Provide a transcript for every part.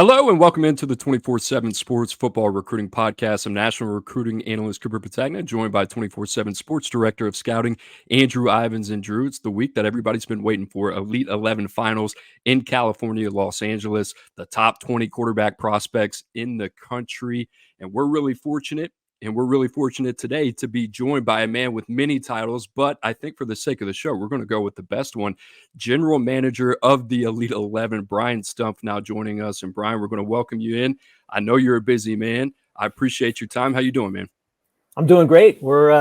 Hello and welcome into the 24/7 Sports Football Recruiting Podcast. I'm National Recruiting Analyst Cooper Petagna, joined by 24/7 Sports Director of Scouting Andrew Ivins. And Drew, it's the week that everybody's been waiting for. Elite 11 finals in California, Los Angeles, the top 20 quarterback prospects in the country. And we're really fortunate. And we're really fortunate today to be joined by a man with many titles. But I think for the sake of the show, we're going to go with the best one. General Manager of the Elite 11, Brian Stumpf, now joining us. And Brian, we're going to welcome you in. I know you're a busy man. I appreciate your time. How you doing, man? I'm doing great. We're,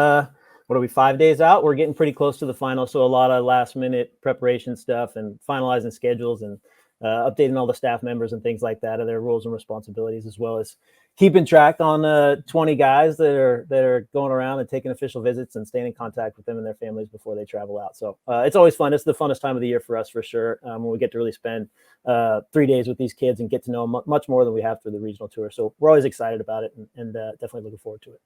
what are we, 5 days out? We're getting pretty close to the final. So a lot of last minute preparation stuff and finalizing schedules and updating all the staff members and things like that of their roles and responsibilities, as well as keeping track on 20 guys that are going around and taking official visits and staying in contact with them and their families before they travel out. So it's always fun. It's the funnest time of the year for us, for sure, when we get to really spend 3 days with these kids and get to know them much more than we have through the regional tour. So we're always excited about it and definitely looking forward to it.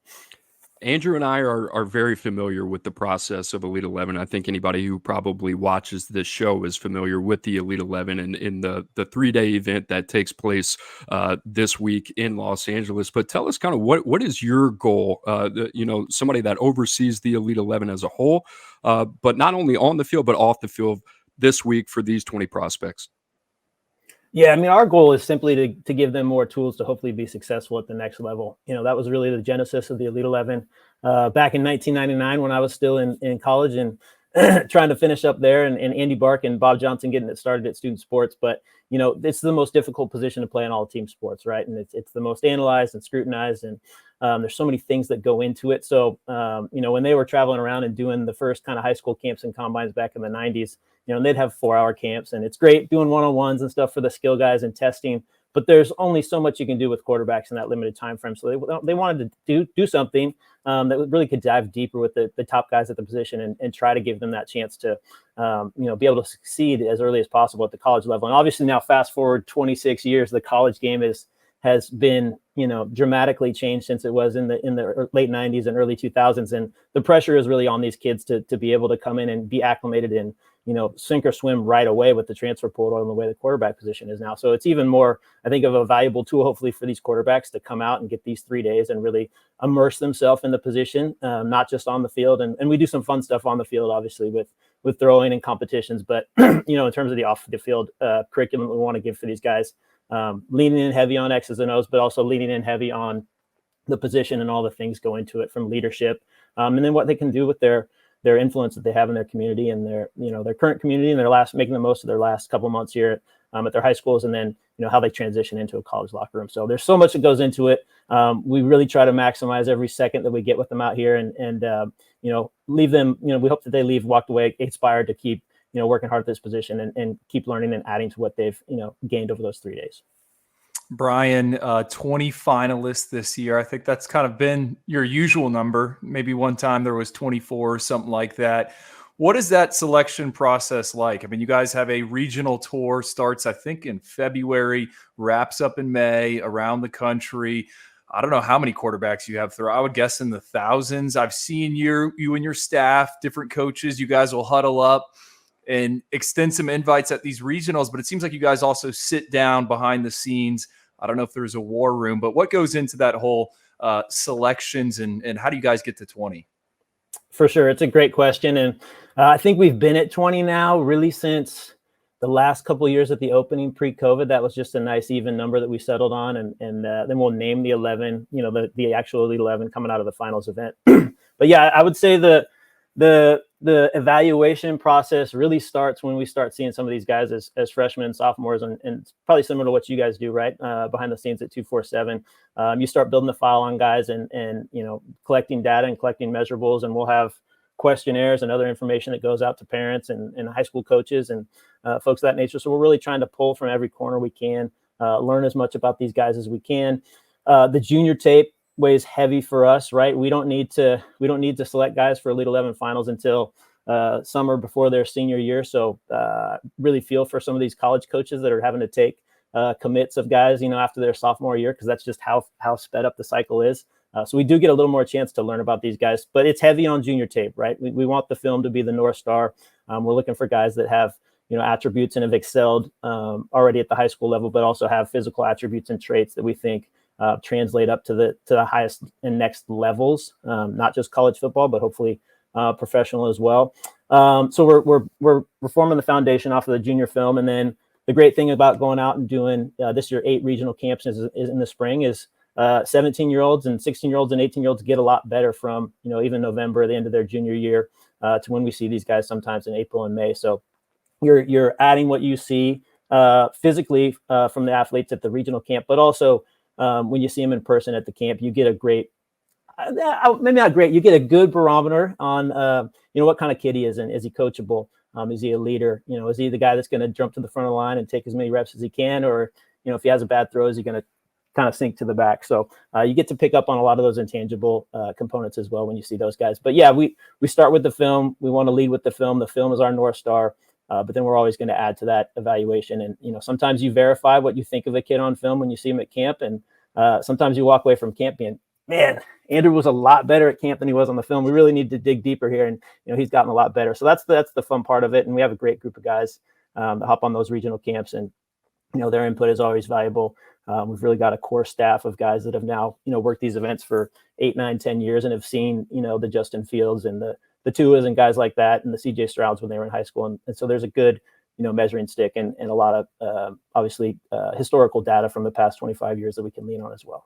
Andrew and I are very familiar with the process of Elite 11. I think anybody who probably watches this show is familiar with the Elite 11 and in the 3-day event that takes place this week in Los Angeles. But tell us kind of what is your goal, somebody that oversees the Elite 11 as a whole, but not only on the field, but off the field this week for these 20 prospects. Yeah, I mean, our goal is simply to give them more tools to hopefully be successful at the next level. You know, that was really the genesis of the Elite 11 back in 1999 when I was still in college and trying to finish up there, and Andy Bark and Bob Johnson getting it started at Student Sports. But, you know, it's the most difficult position to play in all team sports, right? And it's the most analyzed and scrutinized, and there's so many things that go into it. So, when they were traveling around and doing the first kind of high school camps and combines back in the 90s, and they'd have 4-hour camps, and it's great doing one-on-ones and stuff for the skill guys and testing, but there's only so much you can do with quarterbacks in that limited time frame. So they wanted to do something that really could dive deeper with the top guys at the position and try to give them that chance to, be able to succeed as early as possible at the college level. And obviously now fast forward 26 years, the college game has been, dramatically changed since it was in the late 90s and early 2000s. And the pressure is really on these kids to be able to come in and be acclimated in, sink or swim right away with the transfer portal and the way the quarterback position is now. So it's even more, I think, of a valuable tool, hopefully, for these quarterbacks to come out and get these 3 days and really immerse themselves in the position, not just on the field. And we do some fun stuff on the field, obviously, with throwing and competitions. But, in terms of the off the field curriculum we want to give for these guys, leaning in heavy on X's and O's, but also leaning in heavy on the position and all the things go into it, from leadership, and then what they can do with their influence that they have in their community and their current community, and making the most of their last couple of months here at their high schools, and then how they transition into a college locker room. So there's so much that goes into it. We really try to maximize every second that we get with them out here, and leave them. We hope that they leave walked away inspired to keep working hard at this position and keep learning and adding to what they've gained over those 3 days. Brian, 20 finalists this year. I think that's kind of been your usual number. Maybe one time there was 24 or something like that. What is that selection process like? I mean, you guys have a regional tour, starts, I think, in February, wraps up in May around the country. I don't know how many quarterbacks you have through. I would guess in the thousands. I've seen you and your staff, different coaches, you guys will huddle up and extend some invites at these regionals, but it seems like you guys also sit down behind the scenes. I don't know if there's a war room, but what goes into that whole selections and how do you guys get to 20? For sure. It's a great question. And I think we've been at 20 now really since the last couple of years at the opening pre-COVID. That was just a nice even number that we settled on. And then we'll name the 11, the actual Elite 11 coming out of the finals event. But yeah, I would say the evaluation process really starts when we start seeing some of these guys as freshmen and sophomores, and it's probably similar to what you guys do, right? Behind the scenes at 247, you start building the file on guys and collecting data and collecting measurables, and we'll have questionnaires and other information that goes out to parents and high school coaches and folks of that nature. So we're really trying to pull from every corner we can, learn as much about these guys as we can. The junior tape weighs heavy for us, right? We don't need to select guys for Elite 11 finals until summer before their senior year. So really feel for some of these college coaches that are having to take commits of guys, after their sophomore year, because that's just how sped up the cycle is. So we do get a little more chance to learn about these guys, but it's heavy on junior tape, right? We want the film to be the North Star. We're looking for guys that have attributes and have excelled already at the high school level, but also have physical attributes and traits that we think translate up to the highest and next levels, not just college football, but hopefully professional as well. So we're forming the foundation off of the junior film, and then the great thing about going out and doing this year 8 regional camps is in the spring is 17-year-olds and 16-year-olds and 18-year-olds get a lot better from even November, the end of their junior year, to when we see these guys sometimes in April and May. So you're adding what you see physically from the athletes at the regional camp, but also when you see them in person at the camp, you get a great, maybe not great, you get a good barometer on what kind of kid he is, and is he coachable? Is he a leader? Is he the guy that's going to jump to the front of the line and take as many reps as he can, or if he has a bad throw, is he going to kind of sink to the back? So you get to pick up on a lot of those intangible components as well when you see those guys. But yeah, we start with the film. We want to lead with the film. The film is our North Star. But then we're always going to add to that evaluation. And, sometimes you verify what you think of a kid on film when you see him at camp. And sometimes you walk away from camp being, man, Andrew was a lot better at camp than he was on the film. We really need to dig deeper here. And, he's gotten a lot better. So that's the fun part of it. And we have a great group of guys that hop on those regional camps, and, their input is always valuable. We've really got a core staff of guys that have now, worked these events for 8, 9, 10 years and have seen, the Justin Fields and the Tuas and guys like that, and the CJ Strouds when they were in high school. And so there's a good, measuring stick and a lot of, obviously, historical data from the past 25 years that we can lean on as well.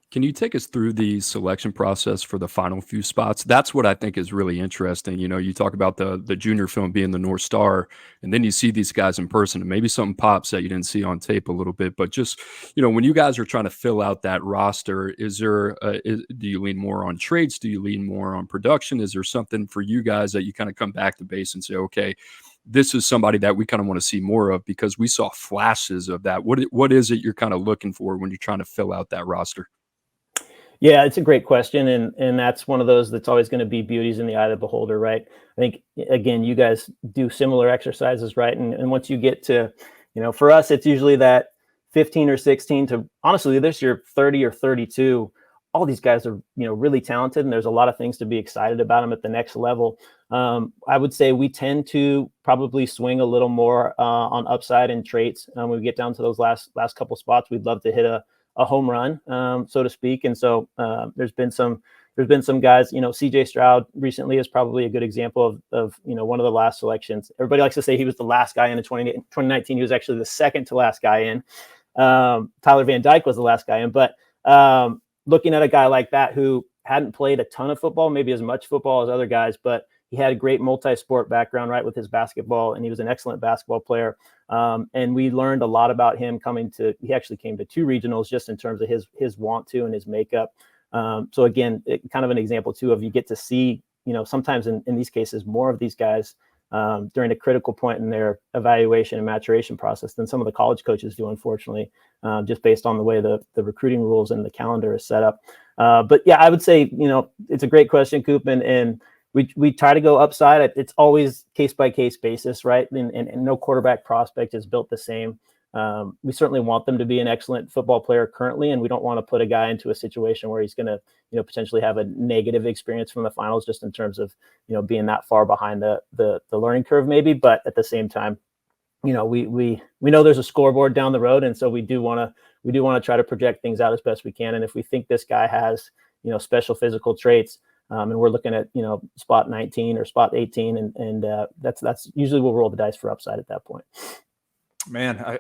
Can you take us through the selection process for the final few spots? That's what I think is really interesting. You talk about the junior film being the North Star, and then you see these guys in person, and maybe something pops that you didn't see on tape a little bit. But just, when you guys are trying to fill out that roster, do you lean more on traits? Do you lean more on production? Is there something for you guys that you kind of come back to base and say, okay, this is somebody that we kind of want to see more of because we saw flashes of that? What is it you're kind of looking for when you're trying to fill out that roster? Yeah, it's a great question. And that's one of those that's always going to be beauties in the eye of the beholder, right? I think, again, you guys do similar exercises, right? And once you get to, for us, it's usually that 15 or 16 to, honestly, this year, 30 or 32. All these guys are, really talented, and there's a lot of things to be excited about them at the next level. I would say we tend to probably swing a little more on upside and traits. When we get down to those last couple spots, we'd love to hit a home run, so to speak. And so there's been some guys, CJ Stroud recently is probably a good example of one of the last selections. Everybody likes to say he was the last guy in 2019. He was actually the second to last guy in. Tyler Van Dyke was the last guy in. But looking at a guy like that who hadn't played a ton of football, maybe as much football as other guys, but he had a great multi-sport background, right, with his basketball, and he was an excellent basketball player. And we learned a lot about him he actually came to 2 regionals just in terms of his want to and his makeup. So again, kind of an example too of you get to see, sometimes in these cases, more of these guys during a critical point in their evaluation and maturation process than some of the college coaches do, unfortunately, just based on the way the recruiting rules and the calendar is set up. But yeah, I would say, it's a great question, Coop, and we try to go upside. It's always case by case basis, right? And no quarterback prospect is built the same. We certainly want them to be an excellent football player currently, and we don't want to put a guy into a situation where he's going to, potentially have a negative experience from the finals, just in terms of, being that far behind the learning curve, maybe. But at the same time, we know there's a scoreboard down the road, and so we do want to try to project things out as best we can. And if we think this guy has, special physical traits, and we're looking at, spot 19 or spot 18, and that's usually we'll roll the dice for upside at that point. Man,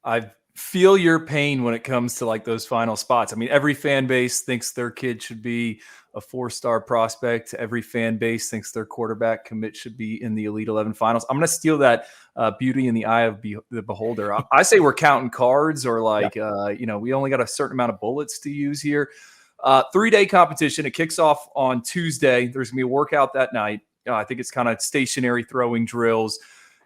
I feel your pain when it comes to like those final spots. I mean, every fan base thinks their kid should be a 4-star prospect. Every fan base thinks their quarterback commit should be in the Elite 11 finals. I'm going to steal that beauty in the eye of the beholder. I say we're counting cards, or like, we only got a certain amount of bullets to use here. 3-day competition. It kicks off on Tuesday. There's gonna be a workout that night. I think it's kind of stationary throwing drills.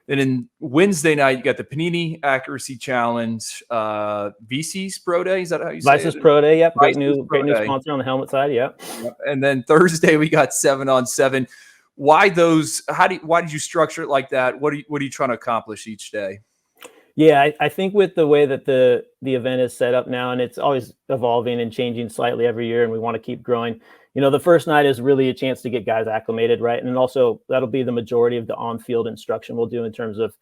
And then Wednesday night, you got the Panini Accuracy Challenge, VC's Pro Day. Is that how you say Vice's it? Pro Day. Yep. Great Vice's new Pro Day. sponsor on the helmet side. Yep. And then Thursday we got 7-on-7. Why those? Why did you structure it like that? What are you trying to accomplish each day? Yeah, I think with the way that the event is set up now, and it's always evolving and changing slightly every year, and we want to keep growing. the first night is really a chance to get guys acclimated, right? And also that'll be the majority of the on-field instruction we'll do in terms of,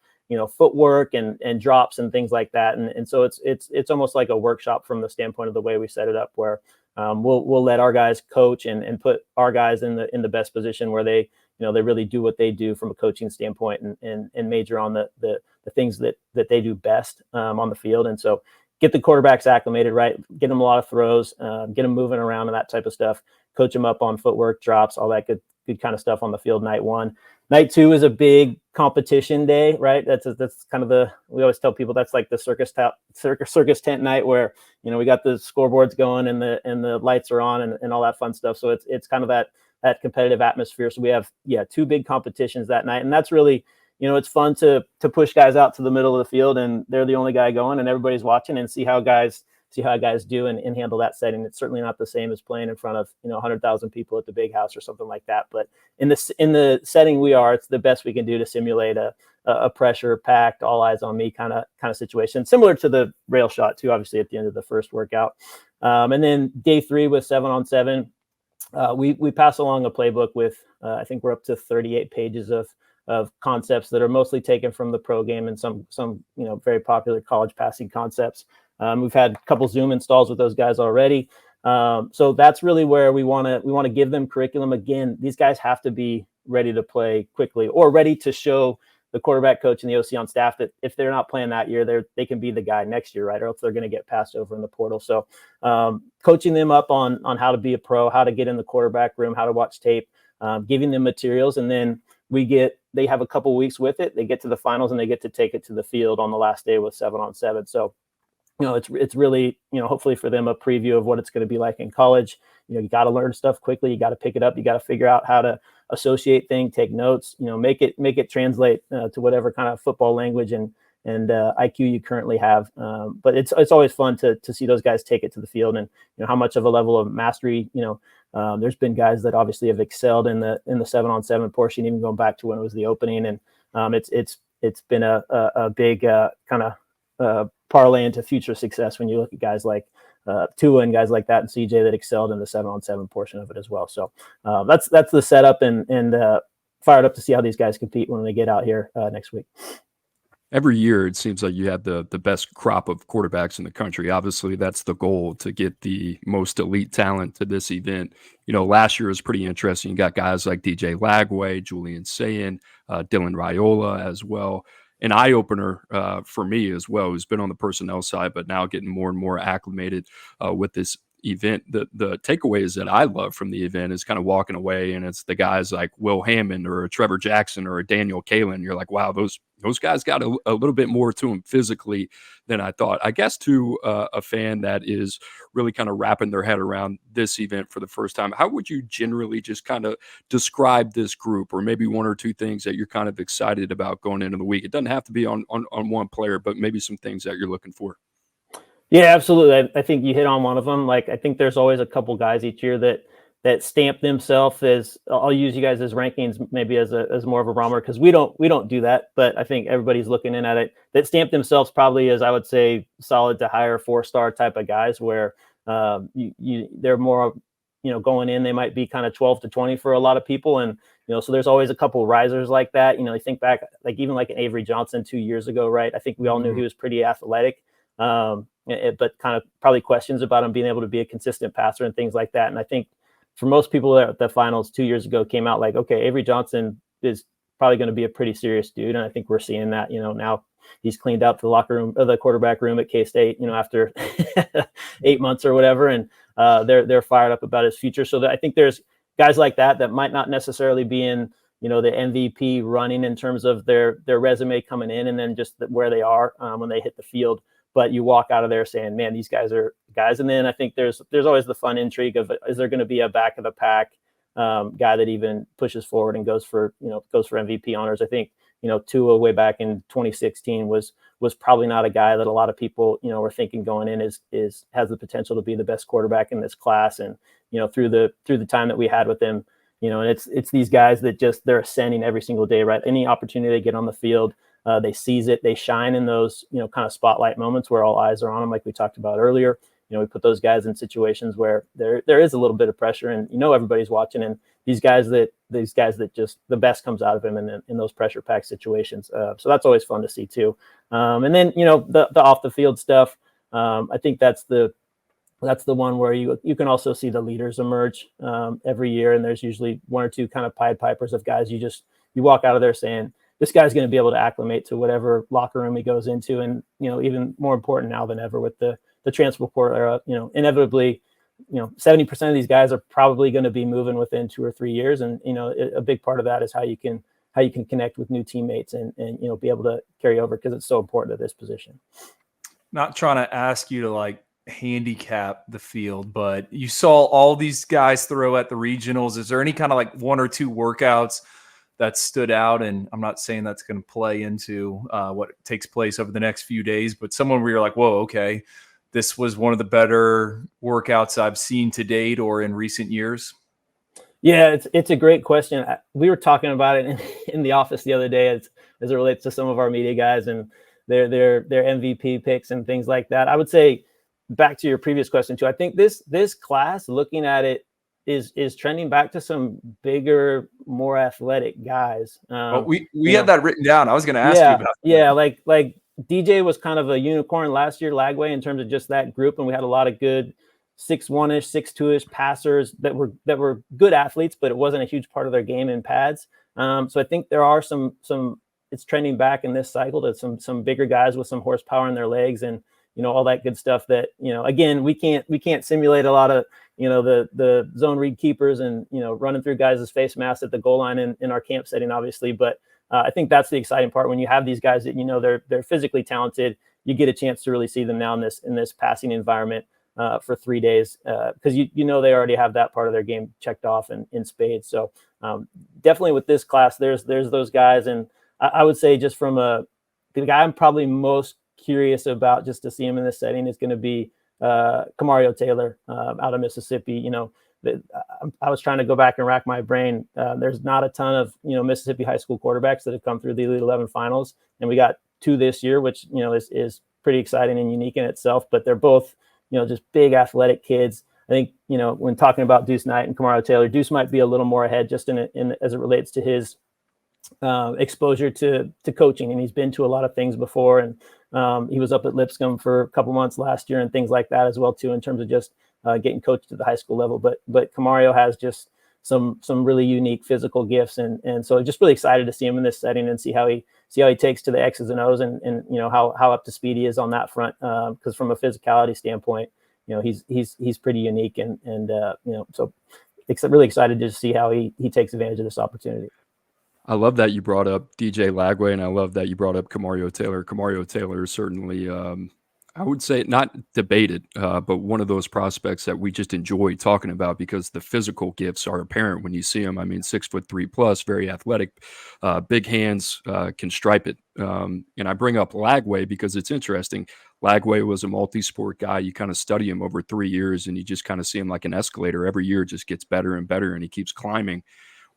footwork and drops and things like that. And so it's almost like a workshop from the standpoint of the way we set it up, where we'll let our guys coach and put our guys in the best position where they really do what they do from a coaching standpoint and major on the things that they do best on the field. And so get the quarterbacks acclimated, right? Get them a lot of throws, get them moving around and that type of stuff. Coach them up on footwork, drops, all that good kind of stuff on the field night one. Night two is a big competition day, right? That's kind of we always tell people that's like the circus tent night where, we got the scoreboards going and the lights are on and all that fun stuff. So it's kind of that competitive atmosphere. So we have, two big competitions that night. And that's really, it's fun to push guys out to the middle of the field and they're the only guy going and everybody's watching and see how guys do and handle that setting. It's certainly not the same as playing in front of 100,000 people at the big house or something like that. But in the setting it's the best we can do to simulate a pressure packed, all eyes on me kind of situation, similar to the rail shot too, obviously at the end of the first workout. And then day 3 with 7-on-7, we pass along a playbook with I think we're up to 38 pages of concepts that are mostly taken from the pro game and some very popular college passing concepts. We've had a couple Zoom installs with those guys already. So that's really where we want to give them curriculum. Again, these guys have to be ready to play quickly or ready to show the quarterback coach and the OC on staff that if they're not playing that year, they can be the guy next year, right? Or else they're going to get passed over in the portal. So coaching them up on how to be a pro, how to get in the quarterback room, how to watch tape, giving them materials. And then they have a couple weeks with it. They get to the finals and they get to take it to the field on the last day with 7-on-7. So it's really, hopefully for them a preview of what it's going to be like in college. You got to learn stuff quickly. You got to pick it up. You got to figure out how to associate things, take notes, make it translate to whatever kind of football language and IQ you currently have. But it's always fun to see those guys take it to the field and how much of a level of mastery, there's been guys that obviously have excelled in the 7-on-7 portion, even going back to when it was the opening. And it's been a big kind of parlay into future success when you look at guys like Tua and guys like that and CJ that excelled in the 7-on-7 portion of it as well. So that's the setup and fired up to see how these guys compete when they get out here next week. Every year, it seems like you have the best crop of quarterbacks in the country. Obviously, that's the goal, to get the most elite talent to this event. Last year was pretty interesting. You got guys like DJ Lagway, Julian Sayin, Dylan Raiola as well. An eye-opener for me as well, who's been on the personnel side, but now getting more and more acclimated with this event. The takeaways that I love from the event is kind of walking away, and it's the guys like Will Hammond or a Trevor Jackson or a Daniel Kalen. You're like, wow, those guys got a little bit more to them physically than I thought. I guess to a fan that is really kind of wrapping their head around this event for the first time, how would you generally just kind of describe this group, or maybe one or two things that you're kind of excited about going into the week? It doesn't have to be on one player, but maybe some things that you're looking for. Yeah, absolutely. I think you hit on one of them. Like, I think there's always a couple guys each year that stamp themselves as, I'll use you guys as rankings, maybe as more of a barometer, because we don't do that, but I think everybody's looking in at it, that stamp themselves probably as, I would say, solid to higher 4-star type of guys, where they're more, going in, they might be kind of 12 to 20 for a lot of people. And, so there's always a couple risers like that. You think back, like even like an Avery Johnson 2 years ago, right? I think we all knew he was pretty athletic. But kind of probably questions about him being able to be a consistent passer and things like that. And I think for most people at the finals 2 years ago came out like, okay, Avery Johnson is probably going to be a pretty serious dude. And I think we're seeing that, now he's cleaned out the locker room or the quarterback room at K-State, after 8 months or whatever. And they're fired up about his future. So I think there's guys like that might not necessarily be in, the MVP running in terms of their resume coming in and then just where they are when they hit the field. But you walk out of there saying, man, these guys are guys. And then I think there's always the fun intrigue of, is there going to be a back of the pack guy that even pushes forward and goes for MVP honors? I think, Tua way back in 2016 was probably not a guy that a lot of people, were thinking going in has the potential to be the best quarterback in this class. And, through the time that we had with him, and it's these guys that they're ascending every single day, right? Any opportunity they get on the field, they seize it. They shine in those, kind of spotlight moments where all eyes are on them, like we talked about earlier. we put those guys in situations where there is a little bit of pressure, and everybody's watching, and these guys that just the best comes out of them in those pressure packed situations. So that's always fun to see too. And then the off the field stuff. I think that's the one where you can also see the leaders emerge every year, and there's usually one or two kind of Pied Pipers of guys you walk out of there saying, this guy's going to be able to acclimate to whatever locker room he goes into. And, even more important now than ever with the transfer portal era, inevitably, 70% of these guys are probably going to be moving within 2 or 3 years. And, a big part of that is how you can connect with new teammates and be able to carry over, because it's so important to this position. Not trying to ask you to handicap the field, but you saw all these guys throw at the regionals. Is there any kind of 1 or 2 workouts that stood out? And I'm not saying that's going to play into what takes place over the next few days, but someone where you're like, whoa, okay, this was one of the better workouts I've seen to date or in recent years? Yeah, it's a great question. We were talking about it in the office the other day as it relates to some of our media guys and their MVP picks and things like that. I would say, back to your previous question too, I think this class, looking at it, is trending back to some bigger, more athletic guys. We had that written down. I was going to ask you about that. Yeah, like DJ was kind of a unicorn last year, Lagway, in terms of just that group, and we had a lot of good 6'1"-ish, 6'2"-ish passers that were good athletes, but it wasn't a huge part of their game in pads. So I think there are some it's trending back in this cycle to some bigger guys with some horsepower in their legs and all that good stuff that again, we can't simulate a lot of the zone read keepers and running through guys' face masks at the goal line in our camp setting, obviously, but I think that's the exciting part when you have these guys that they're physically talented. You get a chance to really see them now in this passing environment for 3 days, because they already have that part of their game checked off in spades. So definitely with this class, there's those guys, and I would say just from the guy I'm probably most curious about just to see him in this setting is going to be Camario Taylor out of Mississippi. I was trying to go back and rack my brain. There's not a ton of Mississippi high school quarterbacks that have come through the Elite 11 finals, and we got 2 this year, which is pretty exciting and unique in itself. But they're both just big athletic kids. I think when talking about Deuce Knight and Camario Taylor, Deuce might be a little more ahead just in as it relates to his exposure to coaching, and he's been to a lot of things before, and he was up at Lipscomb for a couple months last year and things like that as well too, in terms of just getting coached at the high school level. But Camario has just some really unique physical gifts, and so just really excited to see him in this setting and see how he takes to the X's and O's and how up to speed he is on that front, because from a physicality standpoint, he's pretty unique, and so really excited to see how he takes advantage of this opportunity. I love that you brought up DJ Lagway, and I love that you brought up Camario Taylor. Camario Taylor is certainly, I would say, not debated, but one of those prospects that we just enjoy talking about because the physical gifts are apparent when you see him. I mean, 6'3" plus, very athletic, big hands, can stripe it. And I bring up Lagway because it's interesting. Lagway was a multi-sport guy. You kind of study him over 3 years, and you just kind of see him like an escalator. Every year just gets better and better, and he keeps climbing.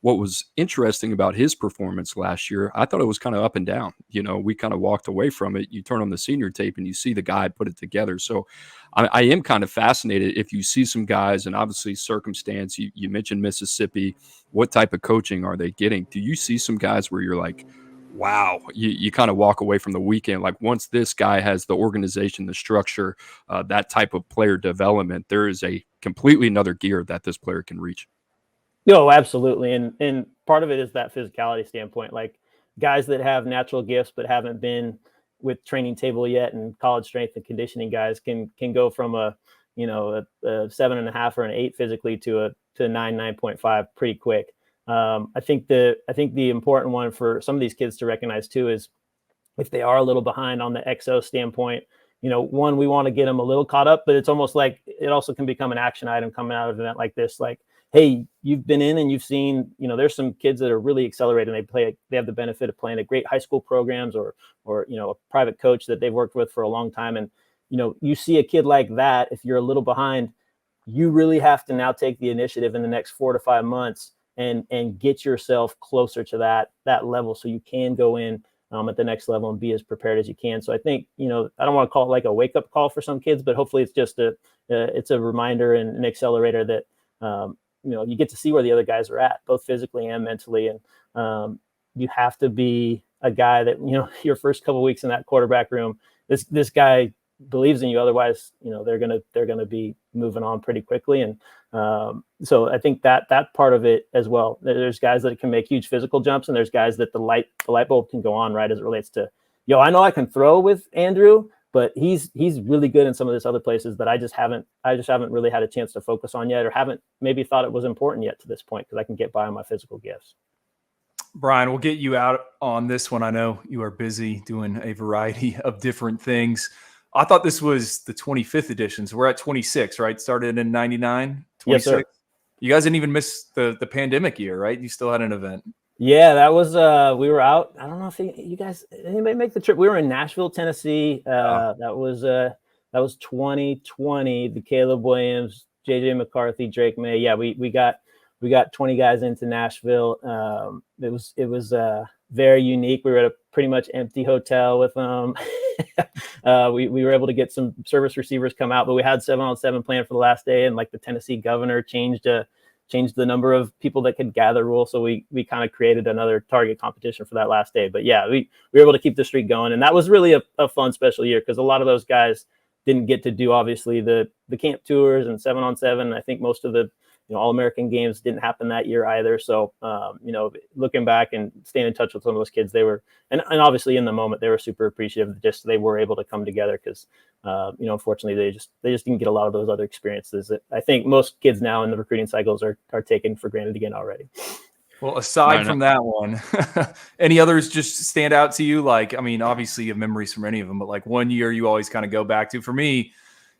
What was interesting about his performance last year, I thought it was kind of up and down. We kind of walked away from it. You turn on the senior tape and you see the guy put it together. So I am kind of fascinated if you see some guys, and obviously circumstance, you mentioned Mississippi, what type of coaching are they getting? Do you see some guys where you're like, wow, you kind of walk away from the weekend, like once this guy has the organization, the structure, that type of player development, there is a completely another gear that this player can reach? No, absolutely. And part of it is that physicality standpoint, like guys that have natural gifts but haven't been with training table yet, and college strength and conditioning guys can go from a 7.5 or an 8 physically to a 9.5 pretty quick. I think the important one for some of these kids to recognize too is if they are a little behind on the XO standpoint, one, we want to get them a little caught up, but it's almost like it also can become an action item coming out of an event like this. Like, hey, you've been in and you've seen, there's some kids that are really accelerated. They have the benefit of playing at great high school programs or a private coach that they've worked with for a long time. And, you see a kid like that, if you're a little behind, you really have to now take the initiative in the next 4 to 5 months and get yourself closer to that level so you can go in at the next level and be as prepared as you can. So I think, I don't want to call it like a wake up call for some kids, but hopefully it's just it's a reminder and an accelerator that, you get to see where the other guys are at, both physically and mentally. And you have to be a guy that, your first couple of weeks in that quarterback room, this guy believes in you. Otherwise, they're gonna be moving on pretty quickly. And so I think that part of it as well. There's guys that can make huge physical jumps, and there's guys that the light bulb can go on right as it relates to, I know I can throw with Andrew, but he's really good in some of these other places that I just haven't really had a chance to focus on yet, or haven't maybe thought it was important yet to this point, because I can get by on my physical gifts. Brian, we'll get you out on this one. I know you are busy doing a variety of different things. I thought this was the 25th edition, so we're at 26, right? Started in 99, 26. Yes, sir. You guys didn't even miss the pandemic year, right? You still had an event. Yeah, that was we were out. I don't know if you guys, anybody make the trip. We were in Nashville, Tennessee. That was 2020. The Caleb Williams, JJ McCarthy, Drake May. Yeah, we got 20 guys into Nashville. It was very unique. We were at a pretty much empty hotel with them. We were able to get some service receivers come out, but we had 7-on-7 planned for the last day, and like the Tennessee governor changed the number of people that could gather rule. So we kind of created another target competition for that last day. But yeah, we were able to keep the streak going. And that was really a fun special year, because a lot of those guys didn't get to do, obviously, the camp tours and 7-on-7. I think most of the All-American games didn't happen that year either. So, looking back and staying in touch with some of those kids, they were, and obviously in the moment, they were super appreciative. Just they were able to come together because, unfortunately, they just didn't get a lot of those other experiences that I think most kids now in the recruiting cycles are taken for granted again already. Well, aside from that one, any others just stand out to you? Like, I mean, obviously you have memories from any of them, but like one year you always kind of go back to. For me, it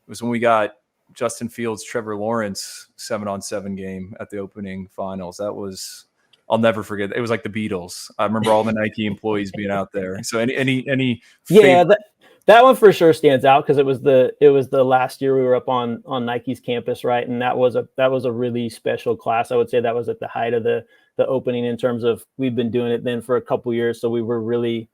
was when we got Justin Fields, Trevor Lawrence 7-on-7 game at the opening finals. That was, I'll never forget. It was like the Beatles. I remember all the Nike employees being out there. So any yeah, that one for sure stands out, because it was the last year we were up on Nike's campus, right? And that was a really special class. I would say that was at the height of the opening, in terms of we've been doing it then for a couple years, so we were really,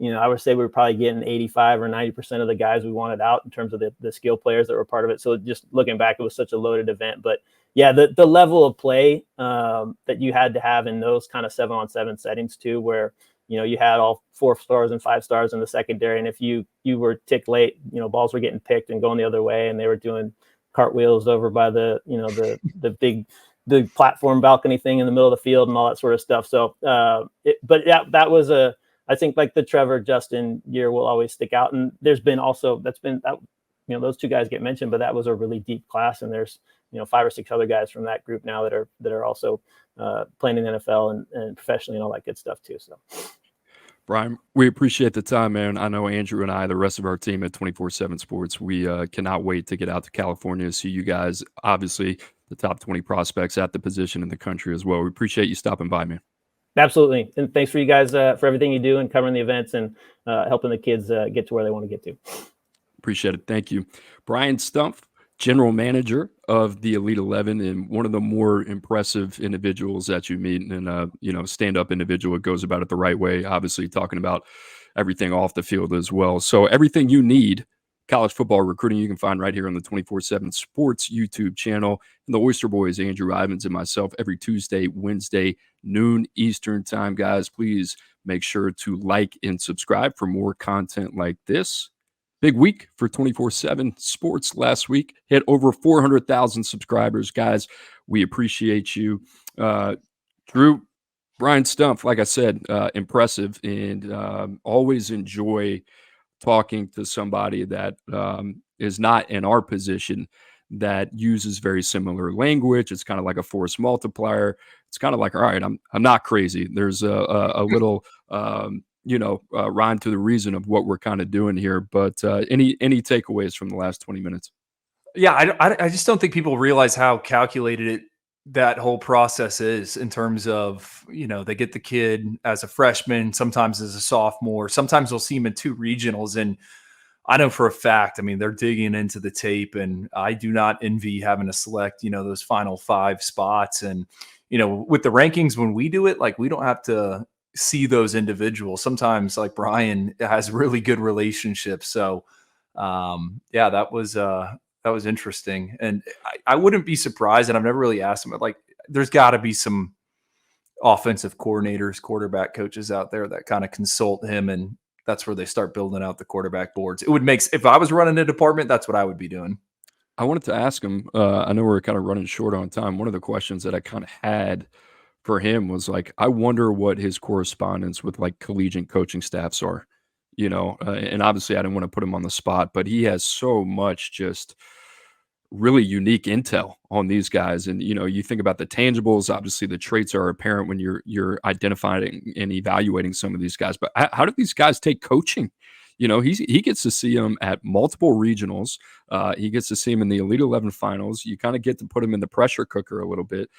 I would say we were probably getting 85 or 90% of the guys we wanted out in terms of the skill players that were part of it. So just looking back, it was such a loaded event. But yeah, the level of play that you had to have in those kind of 7-on-7 settings too, where, you had all 4 stars and 5 stars in the secondary. And if you were ticked late, balls were getting picked and going the other way, and they were doing cartwheels over by the big platform balcony thing in the middle of the field and all that sort of stuff. So, that was I think like the Trevor Justin year will always stick out. And there's been also, those 2 guys get mentioned, but that was a really deep class. And there's, 5 or 6 other guys from that group now that are also playing in the NFL and professionally and all that good stuff too. So, Brian, we appreciate the time, man. I know Andrew and I, the rest of our team at 24/7 Sports, we cannot wait to get out to California to see you guys. Obviously, the top 20 prospects at the position in the country as well. We appreciate you stopping by, man. Absolutely. And thanks for you guys for everything you do and covering the events and helping the kids get to where they want to get to. Appreciate it. Thank you. Brian Stumpf, general manager of the Elite 11, and one of the more impressive individuals that you meet, and stand-up individual that goes about it the right way, obviously talking about everything off the field as well. So everything you need college football recruiting, you can find right here on the 24/7 Sports YouTube channel. And the Oyster Boys, Andrew Ivins and myself, every Tuesday, Wednesday, noon Eastern time. Guys, please make sure to like and subscribe for more content like this. Big week for 24/7 Sports last week. Hit over 400,000 subscribers. Guys, we appreciate you. Drew, Brian Stumpf, like I said, impressive, and always enjoy talking to somebody that is not in our position, that uses very similar language. It's kind of like a force multiplier. It's kind of like, all right, I'm not crazy. There's a little rhyme to the reason of what we're kind of doing here. But any takeaways from the last 20 minutes? Yeah, I just don't think people realize how calculated that whole process is, in terms of, they get the kid as a freshman, sometimes as a sophomore, sometimes they'll see him in 2 regionals. And I know for a fact, I mean, they're digging into the tape, and I do not envy having to select, those final 5 spots. And, with the rankings, when we do it, like, we don't have to see those individuals. Sometimes, like Brian, has really good relationships. So, yeah, that was interesting, and I wouldn't be surprised. And I've never really asked him, but like, there's got to be some offensive coordinators, quarterback coaches out there that kind of consult him, and that's where they start building out the quarterback boards. It would make, if I was running a department, that's what I would be doing. I wanted to ask him, I know we're kind of running short on time. One of the questions that I kind of had for him was like, I wonder what his correspondence with like collegiate coaching staffs are, and obviously I didn't want to put him on the spot, but he has so much just really unique intel on these guys. And, you think about the tangibles, obviously the traits are apparent when you're identifying and evaluating some of these guys, but how do these guys take coaching? He gets to see them at multiple regionals. He gets to see him in the Elite 11 finals. You kind of get to put him in the pressure cooker a little bit.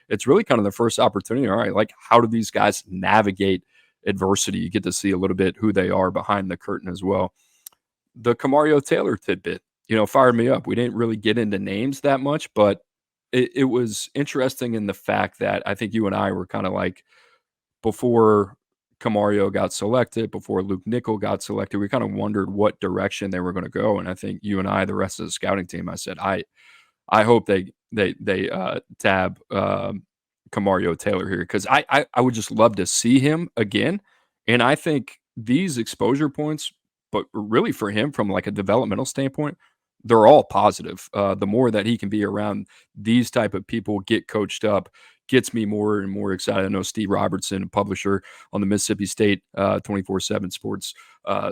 It's really kind of the first opportunity. All right, like how do these guys navigate adversity? You get to see a little bit who they are behind the curtain as well. The Camario Taylor tidbit, fired me up. We didn't really get into names that much, but it was interesting in the fact that I think you and I were kind of like, before Camario got selected, before Luke Nickel got selected, we kind of wondered what direction they were going to go. And I think you and I, the rest of the scouting team, I said, I hope they tab Camario Taylor here, because I would just love to see him again. And I think these exposure points, but really for him from like a developmental standpoint, they're all positive. The more that he can be around these type of people, get coached up, gets me more and more excited. I know Steve Robertson, a publisher on the Mississippi State 24/7 Sports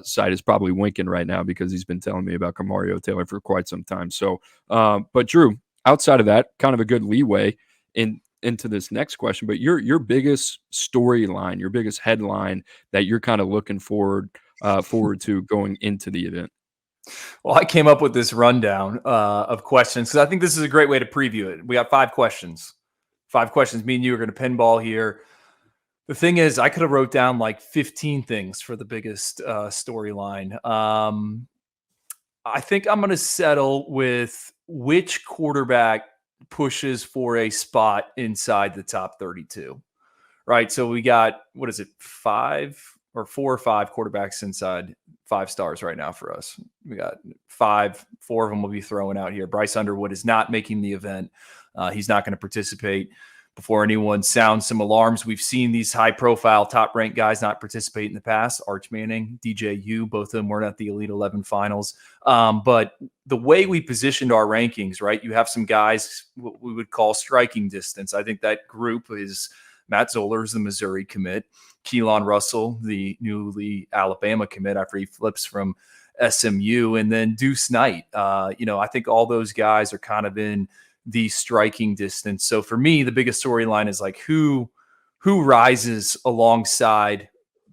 site, is probably winking right now because he's been telling me about Camario Taylor for quite some time. So, but Drew, outside of that, kind of a good leeway into this next question. But your biggest storyline, your biggest headline that you're kind of looking forward to going into the event. Well, I came up with this rundown of questions because I think this is a great way to preview it. We got 5 questions. 5 questions. Me and you are going to pinball here. The thing is, I could have wrote down like 15 things for the biggest storyline. I think I'm going to settle with which quarterback pushes for a spot inside the top 32. Right. So we got, 4 or 5 quarterbacks inside 5 stars right now for us. We got 5, 4 of them will be throwing out here. Bryce Underwood is not making the event. He's not going to participate. Before anyone sounds some alarms, we've seen these high-profile, top-ranked guys not participate in the past. Arch Manning, DJU, both of them weren't at the Elite 11 finals. But the way we positioned our rankings, right, you have some guys what we would call striking distance. I think that group is Matt Zollers, the Missouri commit, Keelan Russell, the newly Alabama commit after he flips from SMU, and then Deuce Knight. I think all those guys are kind of in the striking distance. So for me, the biggest storyline is like who rises alongside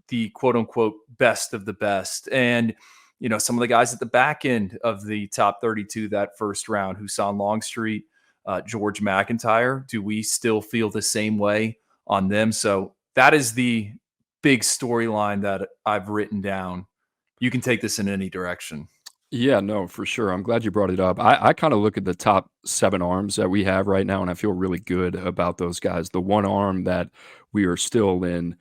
the quote unquote best of the best. And, some of the guys at the back end of the top 32 that first round, Husan Longstreet, George McIntyre, do we still feel the same way on them? So that is the big storyline that I've written down. You can take this in any direction. Yeah, no, for sure. I'm glad you brought it up. I kind of look at the top 7 arms that we have right now, and I feel really good about those guys. The one arm that we are still in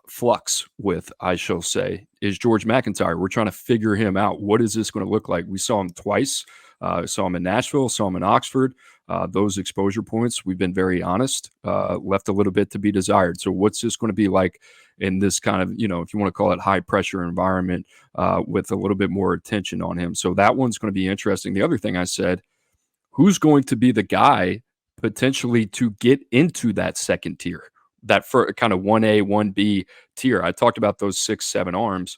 flux with, I shall say, is George McIntyre. We're trying to figure him out. What is this going to look like? We saw him twice. Saw him in Nashville, saw him in Oxford. Those exposure points, we've been very honest, left a little bit to be desired. So what's this going to be like in this kind of, if you want to call it high pressure environment with a little bit more attention on him? So that one's going to be interesting. The other thing I said, who's going to be the guy potentially to get into that second tier, that for kind of 1A, 1B tier? I talked about those 6, 7 arms.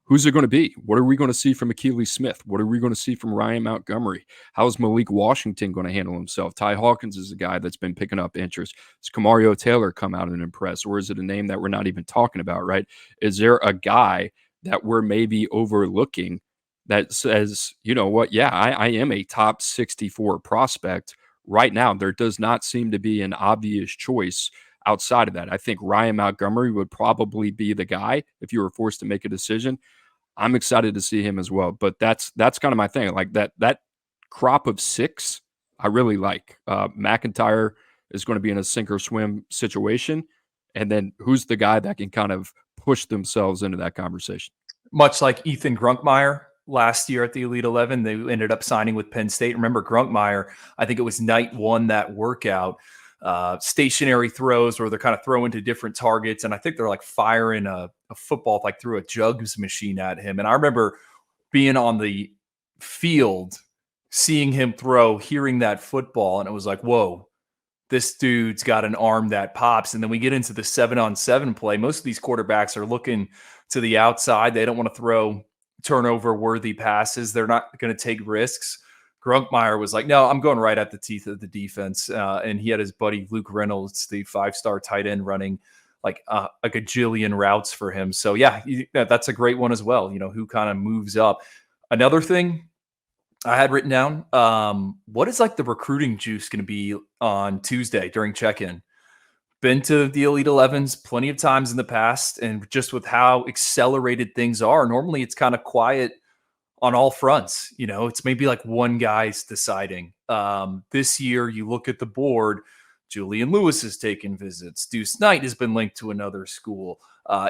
Who's it going to be? What are we going to see from Akili Smith? What are we going to see from Ryan Montgomery? How is Malik Washington going to handle himself? Ty Hawkins is a guy that's been picking up interest. Does Camario Taylor come out and impress? Or is it a name that we're not even talking about, right? Is there a guy that we're maybe overlooking that says, you know what, yeah, I am a top 64 prospect right now? There does not seem to be an obvious choice outside of that. I think Ryan Montgomery would probably be the guy if you were forced to make a decision. I'm excited to see him as well. But that's kind of my thing. Like that crop of 6, I really like. McIntyre is going to be in a sink or swim situation. And then who's the guy that can kind of push themselves into that conversation? Much like Ethan Grunkmeyer last year at the Elite 11, they ended up signing with Penn State. Remember Grunkmeyer, I think it was night one, that workout, stationary throws where they're kind of throwing to different targets. And I think they're like firing a football like through a jugs machine at him. And I remember being on the field, seeing him throw, hearing that football, and it was like, whoa, this dude's got an arm that pops. And then we get into the 7-on-7 play. Most of these quarterbacks are looking to the outside. They don't want to throw turnover worthy passes. They're not going to take risks. Grunkmeyer was like, no, I'm going right at the teeth of the defense. And he had his buddy Luke Reynolds, the 5-star tight end, running like a gajillion routes for him. So yeah, that's a great one as well. Who kind of moves up. Another thing I had written down, what is like the recruiting juice going to be on Tuesday during check-in? Been to the Elite 11s plenty of times in the past, and just with how accelerated things are, normally it's kind of quiet on all fronts. It's maybe like one guy's deciding. This year, you look at the board, Julian Lewis has taken visits. Deuce Knight has been linked to another school.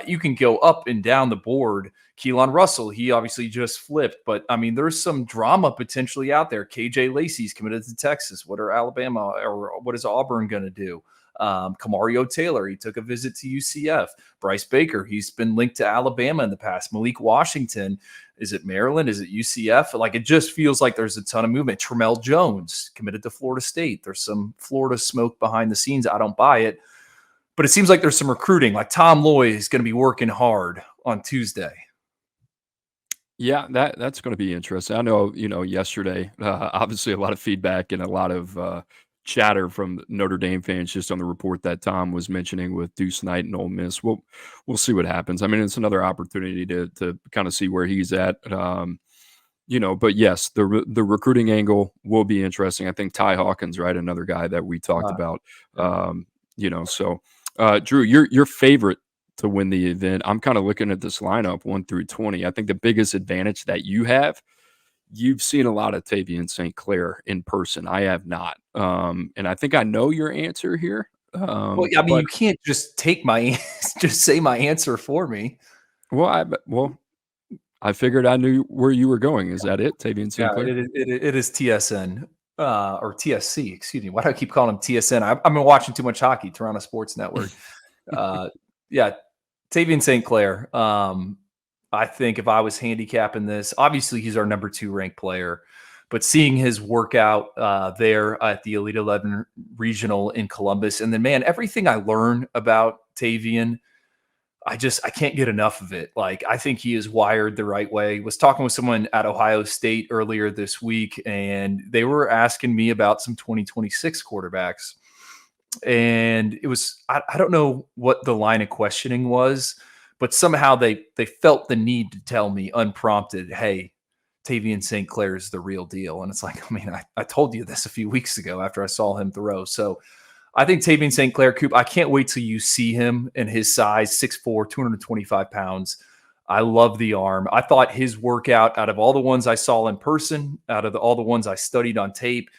You can go up and down the board. Keelan Russell, he obviously just flipped, but I mean, there's some drama potentially out there. KJ Lacey's committed to Texas. What are Alabama or what is Auburn going to do? Kamario Taylor, he took a visit to UCF. Bryce Baker, he's been linked to Alabama in the past. Malik Washington, is it Maryland? Is it UCF? Like, it just feels like there's a ton of movement. Tramel Jones committed to Florida State. There's some Florida smoke behind the scenes. I don't buy it, but it seems like there's some recruiting. Like Tom Loy is going to be working hard on Tuesday. Yeah, that's going to be interesting. I know, yesterday, obviously a lot of feedback and a lot of chatter from Notre Dame fans just on the report that Tom was mentioning with Deuce Knight and Ole Miss. We'll see what happens. I mean, it's another opportunity to kind of see where he's at. But yes, the recruiting angle will be interesting. I think Ty Hawkins, right, another guy that we talked about. So Drew, your favorite to win the event. I'm kind of looking at this lineup 1 through 20. I think the biggest advantage that you've seen a lot of Tavian St. Clair in person. I have not. And I think I know your answer here. Well, I mean, you can't just take just say my answer for me. Well, I figured I knew where you were going. Is that it? Tavian St. Clair? It is TSN or TSC. Excuse me. Why do I keep calling him TSN? I've been watching too much hockey. Toronto Sports Network. Yeah, Tavian St. Clair. I think if I was handicapping this, obviously he's our number 2 ranked player, but seeing his workout there at the Elite 11 regional in Columbus, and then, man, everything I learn about Tavian, I can't get enough of it. Like, I think he is wired the right way. Was talking with someone at Ohio State earlier this week, and they were asking me about some 2026 quarterbacks. And it was, I don't know what the line of questioning was, but somehow they felt the need to tell me unprompted, hey, Tavian St. Clair is the real deal. And it's like, I mean, I told you this a few weeks ago after I saw him throw. So I think Tavian St. Clair, Coop, I can't wait till you see him and his size, 6'4", 225 pounds. I love the arm. I thought his workout, out of all the ones I saw in person, out of all the ones I studied on tape,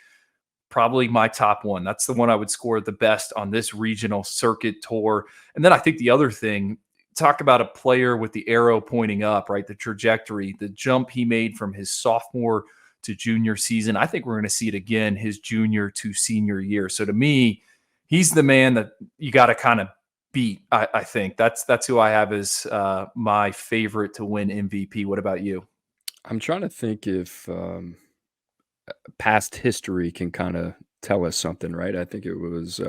probably my top one. That's the one I would score the best on this regional circuit tour. And then I think the other thing, talk about a player with the arrow pointing up, right? The trajectory, the jump he made from his sophomore to junior season. I think we're going to see it again his junior to senior year. So to me, he's the man that you got to kind of beat. I think that's who I have as my favorite to win MVP. What about you? I'm trying to think if past history can kind of tell us something, right? I think it was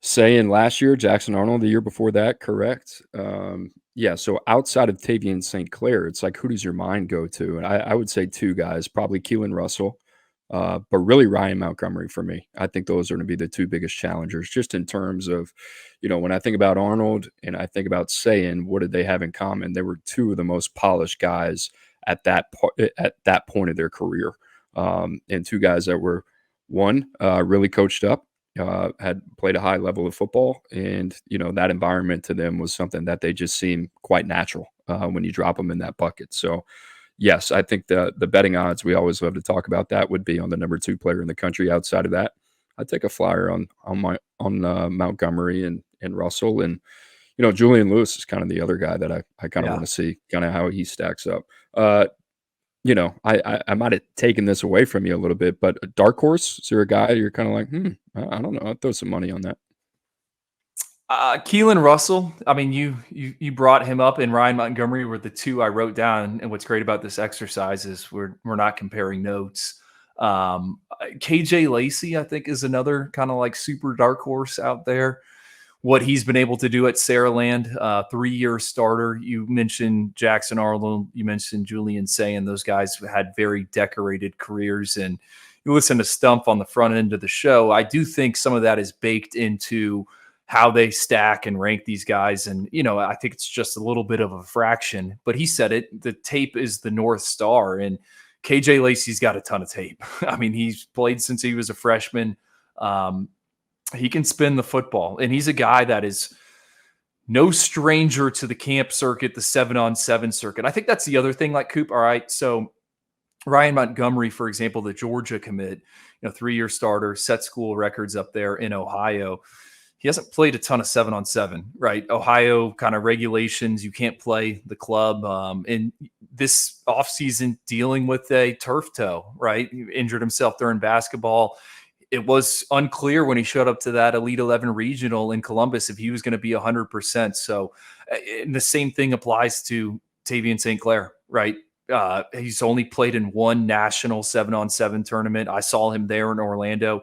saying last year, Jackson Arnold, the year before that, correct? Yeah, so outside of Tavian St. Clair, it's like, who does your mind go to? And I would say 2 guys, probably Keelan Russell, but really Ryan Montgomery for me. I think those are going to be the 2 biggest challengers, just in terms of, when I think about Arnold and I think about saying, what did they have in common? They were 2 of the most polished guys at that point of their career, and 2 guys that were, one, really coached up, had played a high level of football, and that environment to them was something that they just seemed quite natural when you drop them in that bucket. So yes, I think the betting odds, we always love to talk about that, would be on the number 2 player in the country outside of that. I'd take a flyer on Montgomery and Russell. And Julian Lewis is kind of the other guy that I kind of want to see kind of how he stacks up. I might have taken this away from you a little bit, but a dark horse, is there a guy you're kind of like, I don't know, I'd throw some money on that. Keelan Russell. I mean, you brought him up, and Ryan Montgomery were the two I wrote down. And what's great about this exercise is we're not comparing notes. KJ Lacey, I think, is another kind of like super dark horse out there. What he's been able to do at Saraland, 3-year starter. You mentioned Jackson Arnold. You mentioned Julian Sayin. Those guys had very decorated careers. And you listen to Stumpf on the front end of the show. I do think some of that is baked into how they stack and rank these guys. And, I think it's just a little bit of a fraction. But he said it, the tape is the North Star. And KJ Lacey's got a ton of tape. I mean, he's played since he was a freshman. He can spin the football, and he's a guy that is no stranger to the camp circuit, the 7-on-7 circuit. I think that's the other thing, like Coop. All right, so Ryan Montgomery, for example, the Georgia commit, 3-year starter, set school records up there in Ohio. He hasn't played a ton of 7-on-7, right? Ohio kind of regulations, you can't play the club. And this offseason dealing with a turf toe, right? He injured himself during basketball. It was unclear when he showed up to that Elite 11 regional in Columbus if he was going to be 100%. So, and the same thing applies to Tavian St. Clair, right? He's only played in one national 7-on-7 tournament. I saw him there in Orlando.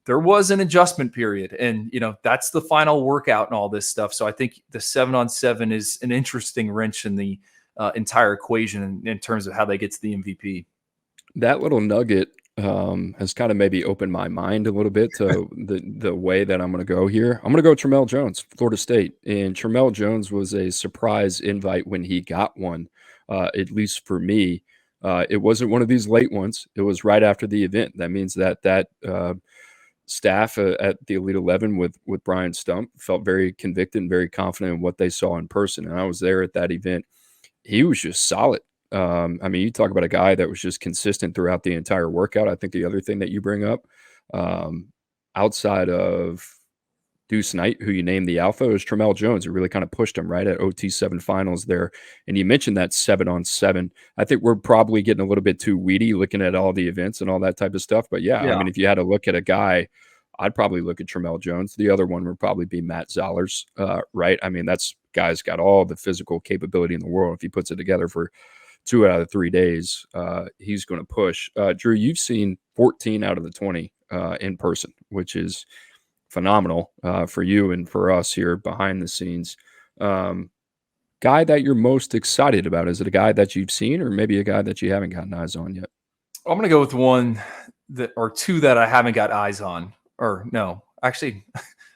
There was an adjustment period, and that's the final workout and all this stuff. So I think the 7-on-7 is an interesting wrench in the entire equation in terms of how they get to the MVP. That little nugget has kind of maybe opened my mind a little bit to the way that I'm going to go here. I'm going to go Tramell Jones, Florida State. And Tramell Jones was a surprise invite when he got one, at least for me. It wasn't one of these late ones. It was right after the event. That means that staff at the Elite 11 with Brian Stumpf felt very convicted and very confident in what they saw in person. And I was there at that event. He was just solid. I mean, you talk about a guy that was just consistent throughout the entire workout. I think the other thing that you bring up, outside of Deuce Knight, who you named the alpha, is Tramell Jones, who really kind of pushed him right at OT7 finals there. And you mentioned that 7-on-7. I think we're probably getting a little bit too weedy looking at all the events and all that type of stuff. But yeah. I mean, if you had to look at a guy, I'd probably look at Tramell Jones. The other one would probably be Matt Zollers, right? I mean, that's guy's got all the physical capability in the world. If he puts it together for 2 out of the 3 days, he's going to push. Drew, you've seen 14 out of the 20 in person, which is phenomenal for you and for us here behind the scenes. Guy that you're most excited about, is it a guy that you've seen or maybe a guy that you haven't gotten eyes on yet? I'm going to go with one or two that I haven't got eyes on. Or no, actually,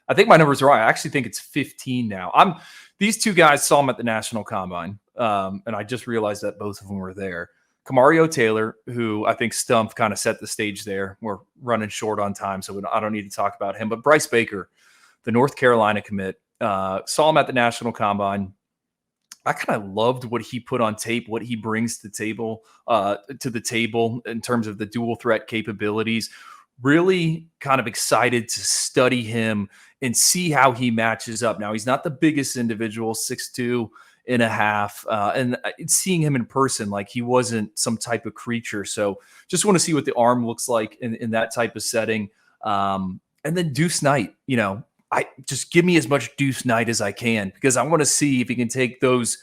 I think my numbers are right. I actually think it's 15 now. These two guys saw him at the National Combine, and I just realized that both of them were there. Kamario Taylor, who I think Stumpf kind of set the stage there. We're running short on time, so I don't need to talk about him. But Bryce Baker, the North Carolina commit, saw him at the National Combine. I kind of loved what he put on tape, what he brings to the table in terms of the dual threat capabilities. Really kind of excited to study him and see how he matches up. Now, he's not the biggest individual, 6'2.5", and seeing him in person, like he wasn't some type of creature. So just want to see what the arm looks like in that type of setting. And then Deuce Knight, I just give me as much Deuce Knight as I can, because I want to see if he can take those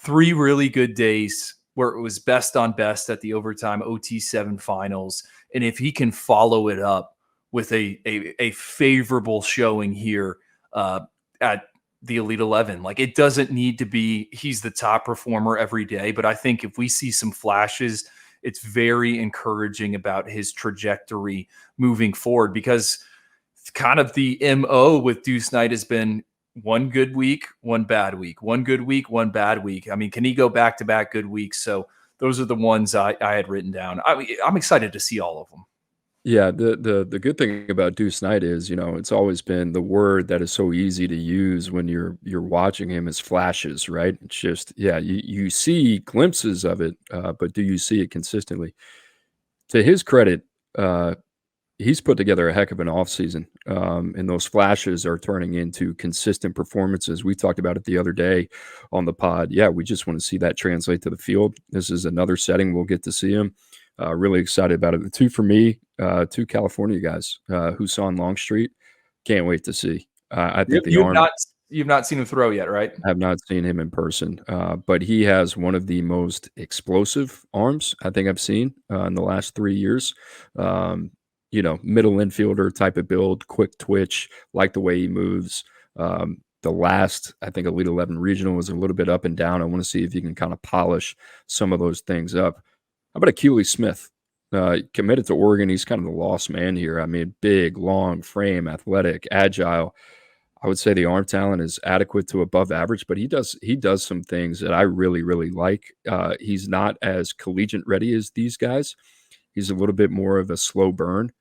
3 really good days where it was best on best at the overtime OT7 finals, and if he can follow it up with a favorable showing here at the Elite 11. Like, it doesn't need to be he's the top performer every day, but I think if we see some flashes, it's very encouraging about his trajectory moving forward, because kind of the MO with Deuce Knight has been one good week, one bad week, one good week, one bad week. I mean, can he go back-to-back good weeks? So those are the ones I had written down. I'm excited to see all of them. Yeah, the good thing about Deuce Knight is, it's always been the word that is so easy to use when you're watching him is flashes, right? It's just, yeah, you see glimpses of it, but do you see it consistently? To his credit, he's put together a heck of an offseason, and those flashes are turning into consistent performances. We talked about it the other day on the pod. Yeah, we just want to see that translate to the field. This is another setting we'll get to see him. Really excited about it. The two for me, two California guys, Husan Longstreet. Can't wait to see. I think the arm. You've not seen him throw yet, right? I have not seen him in person, but he has one of the most explosive arms I think I've seen in the last 3 years. Middle infielder type of build, quick twitch, like the way he moves. The last, I think, Elite 11 regional was a little bit up and down. I want to see if he can kind of polish some of those things up. How about Akili Smith? Committed to Oregon. He's kind of the lost man here. I mean, big, long frame, athletic, agile. I would say the arm talent is adequate to above average, but he does some things that I really, really like. He's not as collegiate ready as these guys. He's a little bit more of a slow burn.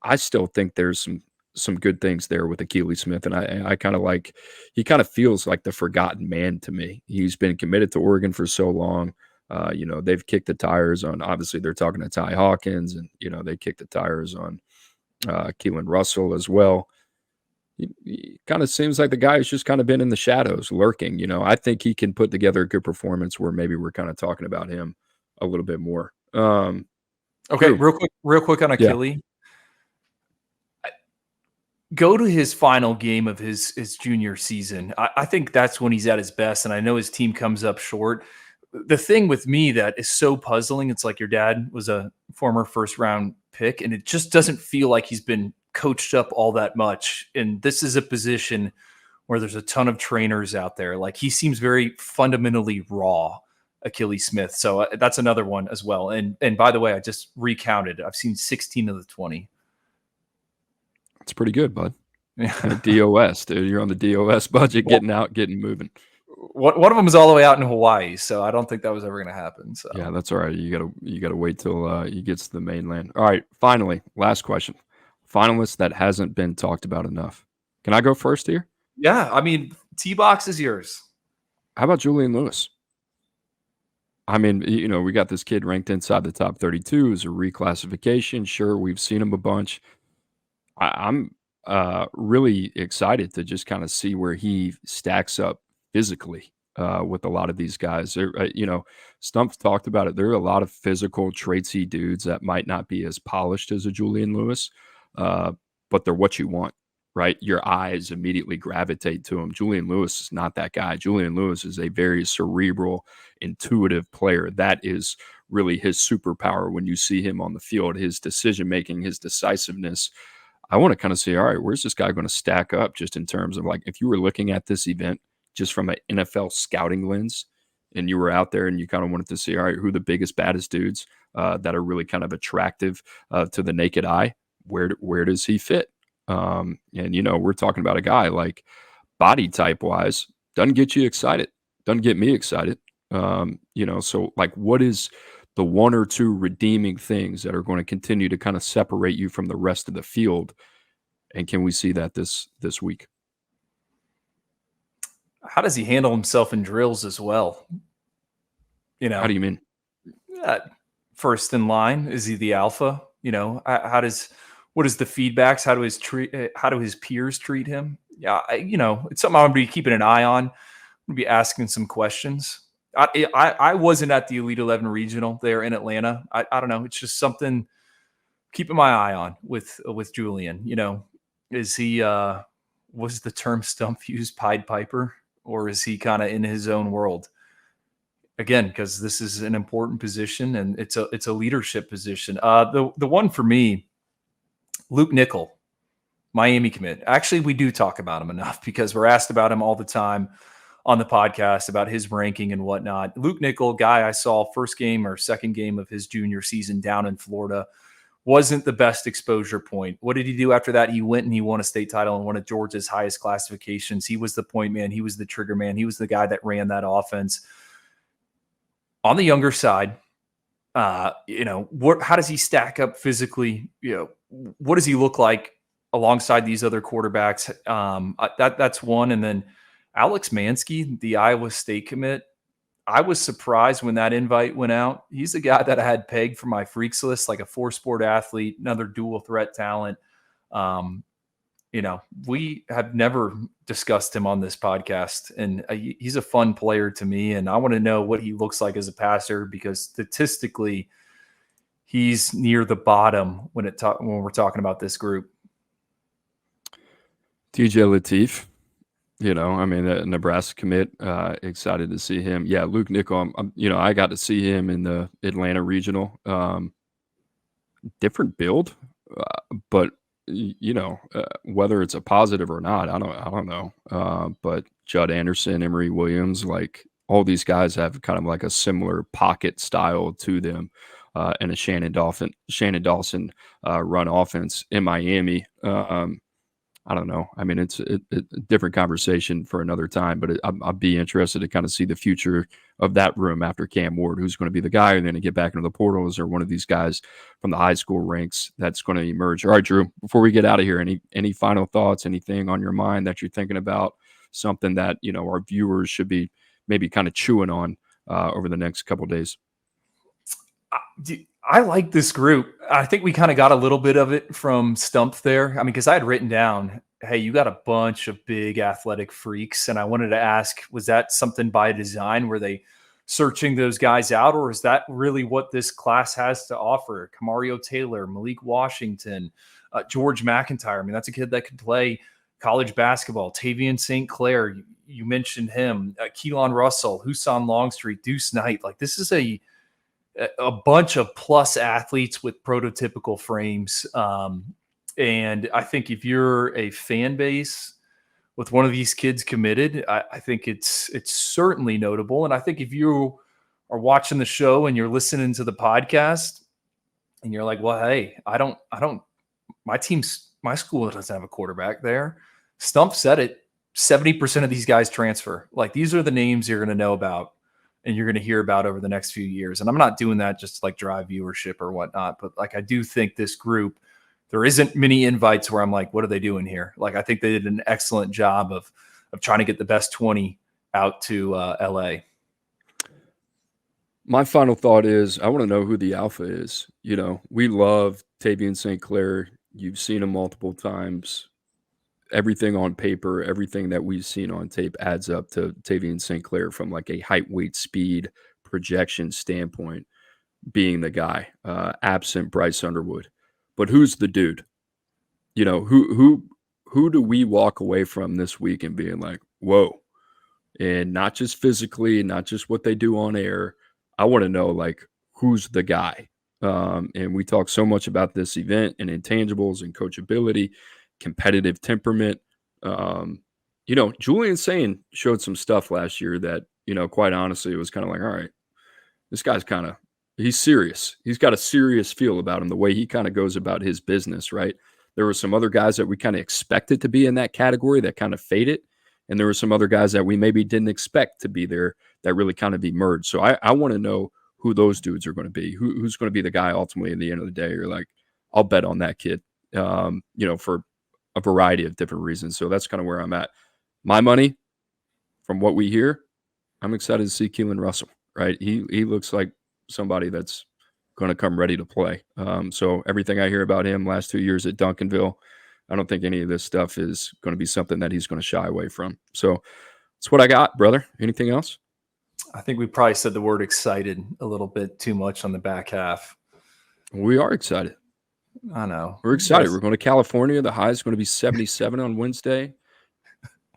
I still think there's some good things there with Akili Smith, and I kind of like he kind of feels like the forgotten man to me. He's been committed to Oregon for so long. They've kicked the tires on. Obviously, they're talking to Ty Hawkins, and they kicked the tires on Keelan Russell as well. He kind of seems like the guy who's just kind of been in the shadows, lurking. I think he can put together a good performance where maybe we're kind of talking about him a little bit more. Okay, real quick on Akili. Yeah. Go to his final game of his junior season. I think that's when he's at his best, and I know his team comes up short. The thing with me that is so puzzling, it's like your dad was a former first-round pick, and it just doesn't feel like he's been coached up all that much. And this is a position where there's a ton of trainers out there. Like, he seems very fundamentally raw, Akili Smith. So that's another one as well. And by the way, I just recounted. I've seen 16 of the 20. That's pretty good, bud. DOS, dude. You're on the DOS budget, getting out, getting moving. One of them is all the way out in Hawaii, so I don't think that was ever going to happen. So yeah, that's all right. You gotta wait till he gets to the mainland. All right, finally, last question. Finalist that hasn't been talked about enough. Can I go first here? Yeah, I mean, T-Box is yours. How about Julian Lewis? I mean, we got this kid ranked inside the top 32 as a reclassification. Sure, we've seen him a bunch. I'm really excited to just kind of see where he stacks up physically with a lot of these guys. Stumpf talked about it. There are a lot of physical, traitsy dudes that might not be as polished as a Julian Lewis, but they're what you want, right? Your eyes immediately gravitate to him. Julian Lewis is not that guy. Julian Lewis is a very cerebral, intuitive player. That is really his superpower when you see him on the field, his decision-making, his decisiveness. I want to kind of see, all right, where's this guy going to stack up just in terms of, like, if you were looking at this event just from an NFL scouting lens and you were out there and you kind of wanted to see, all right, who are the biggest, baddest dudes that are really kind of attractive to the naked eye, where does he fit? And, we're talking about a guy like body type wise, doesn't get you excited, doesn't get me excited. So like, what is the one or two redeeming things that are going to continue to kind of separate you from the rest of the field? And can we see that this week? How does he handle himself in drills as well? How do you mean? First in line, is he the alpha? What is the feedbacks? How do his peers treat him? Yeah, it's something I'm going to be keeping an eye on. I'm going to be asking some questions. I wasn't at the Elite 11 regional there in Atlanta. I don't know. It's just something keeping my eye on with Julian. Is he was the term Stumpf used, Pied Piper, or is he kind of in his own world? Again, because this is an important position and it's a leadership position. The one for me, Luke Nickel, Miami commit. Actually, we do talk about him enough because we're asked about him all the time on the podcast about his ranking and whatnot. Luke Nickel, guy I saw first game or second game of his junior season down in Florida, wasn't the best exposure point. What did he do after that? He went and he won a state title and one of Georgia's highest classifications. He was the point man. He was the trigger man. He was the guy that ran that offense. On the younger side, how does he stack up physically? What does he look like alongside these other quarterbacks? That's one. And then Alex Mansky, the Iowa State commit, I was surprised when that invite went out. He's the guy that I had pegged for my freaks list, like a 4-sport athlete, another dual threat talent. We have never discussed him on this podcast, and he's a fun player to me. And I want to know what he looks like as a passer, because statistically, he's near the bottom when we're talking about this group. TJ Lateef, Nebraska commit, excited to see him. Yeah, Luke Nickel, I got to see him in the Atlanta Regional. Different build, but whether it's a positive or not, I don't know. But Judd Anderson, Emory Williams, like all these guys have kind of like a similar pocket style to them, and a Shannon Dawson run offense in Miami. I don't know. I mean, it's a different conversation for another time, but I'd be interested to kind of see the future of that room after Cam Ward, who's going to be the guy and then to get back into the portals, or one of these guys from the high school ranks that's going to emerge. All right, Drew, before we get out of here, any final thoughts, anything on your mind that you're thinking about, something that, our viewers should be maybe kind of chewing on over the next couple of days? I like this group. I think we kind of got a little bit of it from Stumpf there. I mean, because I had written down, hey, you got a bunch of big athletic freaks. And I wanted to ask, was that something by design? Were they searching those guys out? Or is that really what this class has to offer? Kamario Taylor, Malik Washington, George McIntyre. I mean, that's a kid that could play college basketball. Tavian St. Clair, you mentioned him. Keelan Russell, Husan Longstreet, Deuce Knight. Like, this is a bunch of plus athletes with prototypical frames. And I think if you're a fan base with one of these kids committed, I think it's certainly notable. And I think if you are watching the show and you're listening to the podcast and you're like, well, hey, my school doesn't have a quarterback there. Stumpf said it, 70% of these guys transfer. Like, these are the names you're going to know about and you're going to hear about over the next few years. And I'm not doing that just to like drive viewership or whatnot, but like, I do think this group, there isn't many invites where I'm like, what are they doing here? Like, I think they did an excellent job of trying to get the best 20 out to LA. My final thought is, I want to know who the alpha is. We love Tavian St. Clair. You've seen him multiple times. Everything on paper, everything that we've seen on tape adds up to Tavian St. Clair from like a height, weight, speed projection standpoint, being the guy, absent Bryce Underwood. But who's the dude? Who do we walk away from this week and being like, whoa? And not just physically, not just what they do on air. I want to know, like, who's the guy? And we talk so much about this event and intangibles and coachability, competitive temperament. Julian Sain showed some stuff last year that, quite honestly, it was kind of like, all right, this guy's he's serious. He's got a serious feel about him, the way he kind of goes about his business, right? There were some other guys that we kind of expected to be in that category that kind of faded. And there were some other guys that we maybe didn't expect to be there that really kind of emerged. So I want to know who those dudes are going to be, who's going to be the guy ultimately at the end of the day. You're like, I'll bet on that kid, for a variety of different reasons. So that's kind of where I'm at. My money, from what we hear, I'm excited to see Keelan Russell, right? He looks like somebody that's going to come ready to play. So everything I hear about him last 2 years at Duncanville, I don't think any of this stuff is going to be something that he's going to shy away from. So that's what I got, brother. Anything else? I think we probably said the word excited a little bit too much on the back half. We are excited. I know. We're excited. We're going to California. The high is going to be 77 on Wednesday.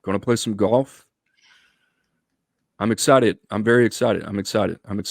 Going to play some golf. I'm excited. I'm very excited. I'm excited. I'm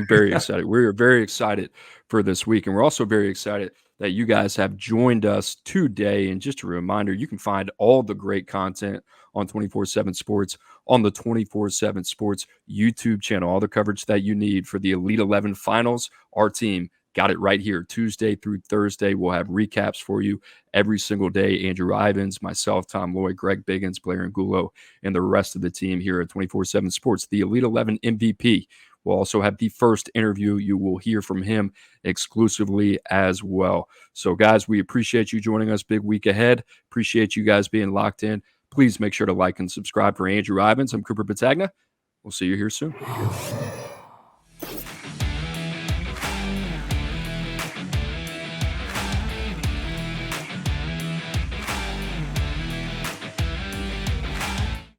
very excited. We're very excited for this week. And we're also very excited that you guys have joined us today. And just a reminder, you can find all the great content on 24/7 Sports on the 24/7 Sports YouTube channel. All the coverage that you need for the Elite 11 finals. Our team got it right here. Tuesday through Thursday, we'll have recaps for you every single day. Andrew Ivins, myself, Tom Lloyd, Greg Biggins, Blair Angulo, and the rest of the team here at 24/7 Sports. The Elite 11 MVP will also have the first interview. You will hear from him exclusively as well. So, guys, we appreciate you joining us. Big week ahead. Appreciate you guys being locked in. Please make sure to like and subscribe for Andrew Ivins. I'm Cooper Petagna. We'll see you here soon.